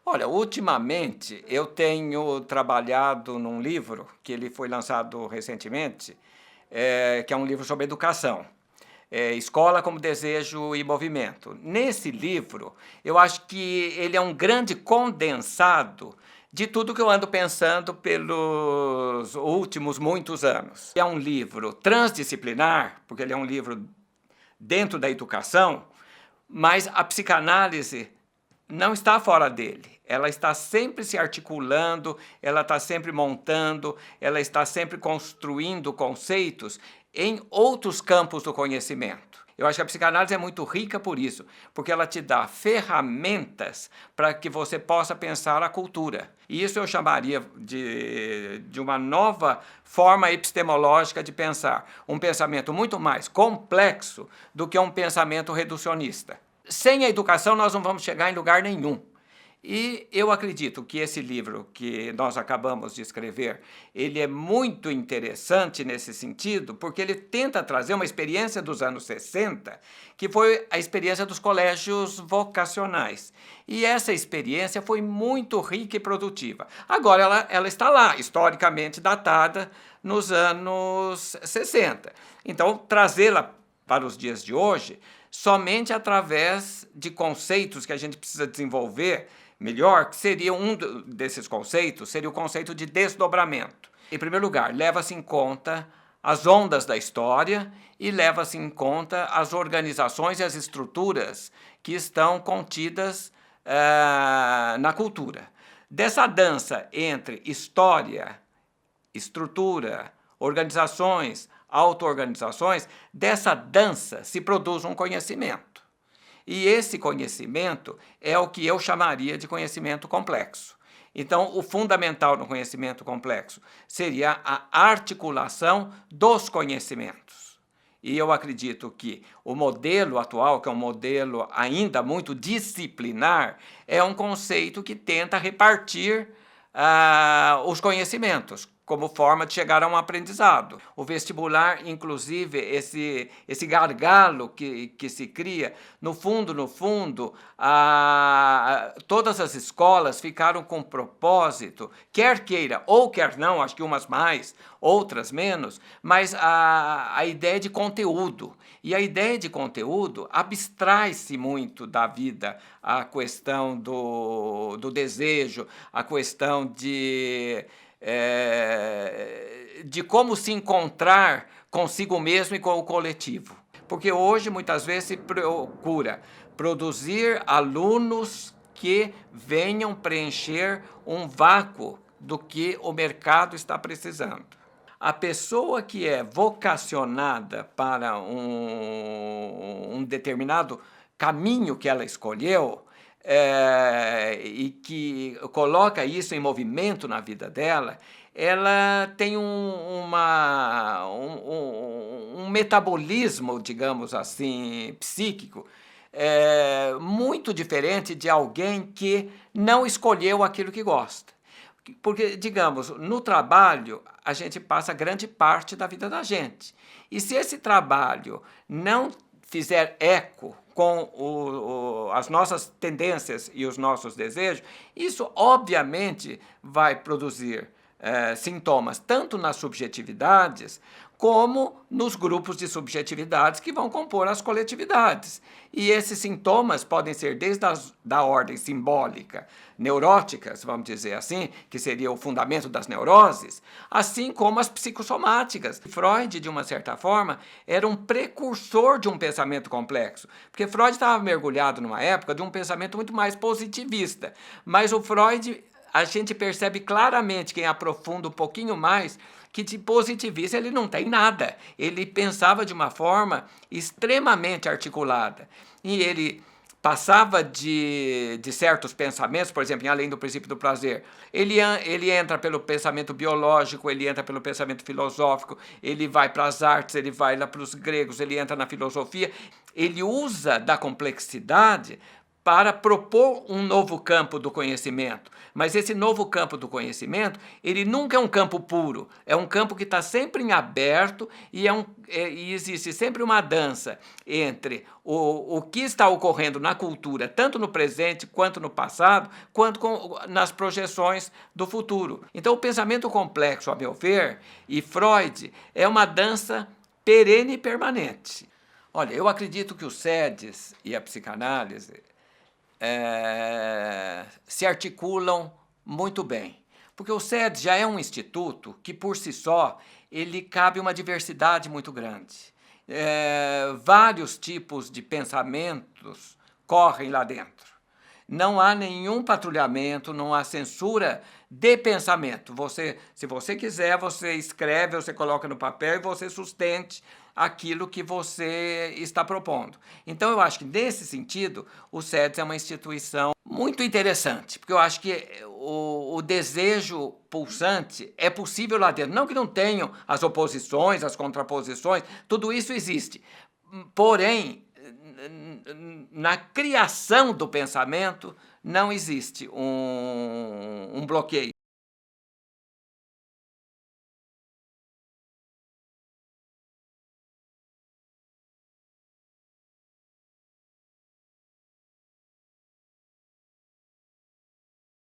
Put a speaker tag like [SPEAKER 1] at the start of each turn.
[SPEAKER 1] Olha, ultimamente eu tenho trabalhado num livro que ele foi lançado recentemente, que é um livro sobre educação. Escola como Desejo e Movimento. Nesse livro, eu acho que ele é um grande condensado de tudo que eu ando pensando pelos últimos muitos anos. É um livro transdisciplinar, porque ele é um livro dentro da educação, mas a psicanálise não está fora dele. Ela está sempre se articulando, ela está sempre montando, ela está sempre construindo conceitos em outros campos do conhecimento. Eu acho que a psicanálise é muito rica por isso, porque ela te dá ferramentas para que você possa pensar a cultura. E isso eu chamaria de uma nova forma epistemológica de pensar. Um pensamento muito mais complexo do que um pensamento reducionista. Sem a educação nós não vamos chegar em lugar nenhum. E eu acredito que esse livro que nós acabamos de escrever, ele é muito interessante nesse sentido, porque ele tenta trazer uma experiência dos anos 60, que foi a experiência dos colégios vocacionais. E essa experiência foi muito rica e produtiva. Agora ela está lá, historicamente datada nos anos 60. Então, trazê-la para os dias de hoje somente através de conceitos que a gente precisa desenvolver melhor, que seria desses conceitos, seria o conceito de desdobramento. Em primeiro lugar, leva-se em conta as ondas da história e leva-se em conta as organizações e as estruturas que estão contidas na cultura. Dessa dança entre história, estrutura, organizações, auto-organizações, dessa dança se produz um conhecimento. E esse conhecimento é o que eu chamaria de conhecimento complexo. Então, o fundamental no conhecimento complexo seria a articulação dos conhecimentos. E eu acredito que o modelo atual, que é um modelo ainda muito disciplinar, é um conceito que tenta repartir os conhecimentos como forma de chegar a um aprendizado. O vestibular, inclusive, esse gargalo que se cria, no fundo, todas as escolas ficaram com propósito, quer queira ou quer não, acho que umas mais, outras menos, mas a ideia de conteúdo. E a ideia de conteúdo abstrai-se muito da vida, a questão do desejo, a questão de como se encontrar consigo mesmo e com o coletivo. Porque hoje, muitas vezes, se procura produzir alunos que venham preencher um vácuo do que o mercado está precisando. A pessoa que é vocacionada para um determinado caminho que ela escolheu, e que coloca isso em movimento na vida dela, ela tem um metabolismo, digamos assim, psíquico, muito diferente de alguém que não escolheu aquilo que gosta. Porque, digamos, no trabalho, a gente passa grande parte da vida da gente. E se esse trabalho não fizer eco com as nossas tendências e os nossos desejos, isso obviamente vai produzir sintomas tanto nas subjetividades como nos grupos de subjetividades que vão compor as coletividades. E esses sintomas podem ser desde da ordem simbólica, neuróticas, vamos dizer assim, que seria o fundamento das neuroses, assim como as psicossomáticas. Freud, de uma certa forma, era um precursor de um pensamento complexo, porque Freud estava mergulhado numa época de um pensamento muito mais positivista, mas o Freud, a gente percebe claramente, quem aprofunda um pouquinho mais, que de positivista ele não tem nada. Ele pensava de uma forma extremamente articulada. E ele passava de certos pensamentos, por exemplo, em Além do Princípio do Prazer, ele entra pelo pensamento biológico, ele entra pelo pensamento filosófico, ele vai para as artes, ele vai lá para os gregos, ele entra na filosofia, ele usa da complexidade para propor um novo campo do conhecimento. Mas esse novo campo do conhecimento, ele nunca é um campo puro, é um campo que está sempre em aberto e, e existe sempre uma dança entre o que está ocorrendo na cultura, tanto no presente quanto no passado, quanto nas projeções do futuro. Então o pensamento complexo, a meu ver, e Freud, é uma dança perene e permanente. Olha, eu acredito que o SEDES e a psicanálise se articulam muito bem. Porque o SEDES já é um instituto que, por si só, ele cabe uma diversidade muito grande. Vários tipos de pensamentos correm lá dentro. Não há nenhum patrulhamento, não há censura de pensamento. Se você quiser, você escreve, você coloca no papel e você sustente aquilo que você está propondo. Então, eu acho que, nesse sentido, o SEDES é uma instituição muito interessante, porque eu acho que o desejo pulsante é possível lá dentro. Não que não tenham as oposições, as contraposições, tudo isso existe. Porém, na criação do pensamento não existe um bloqueio.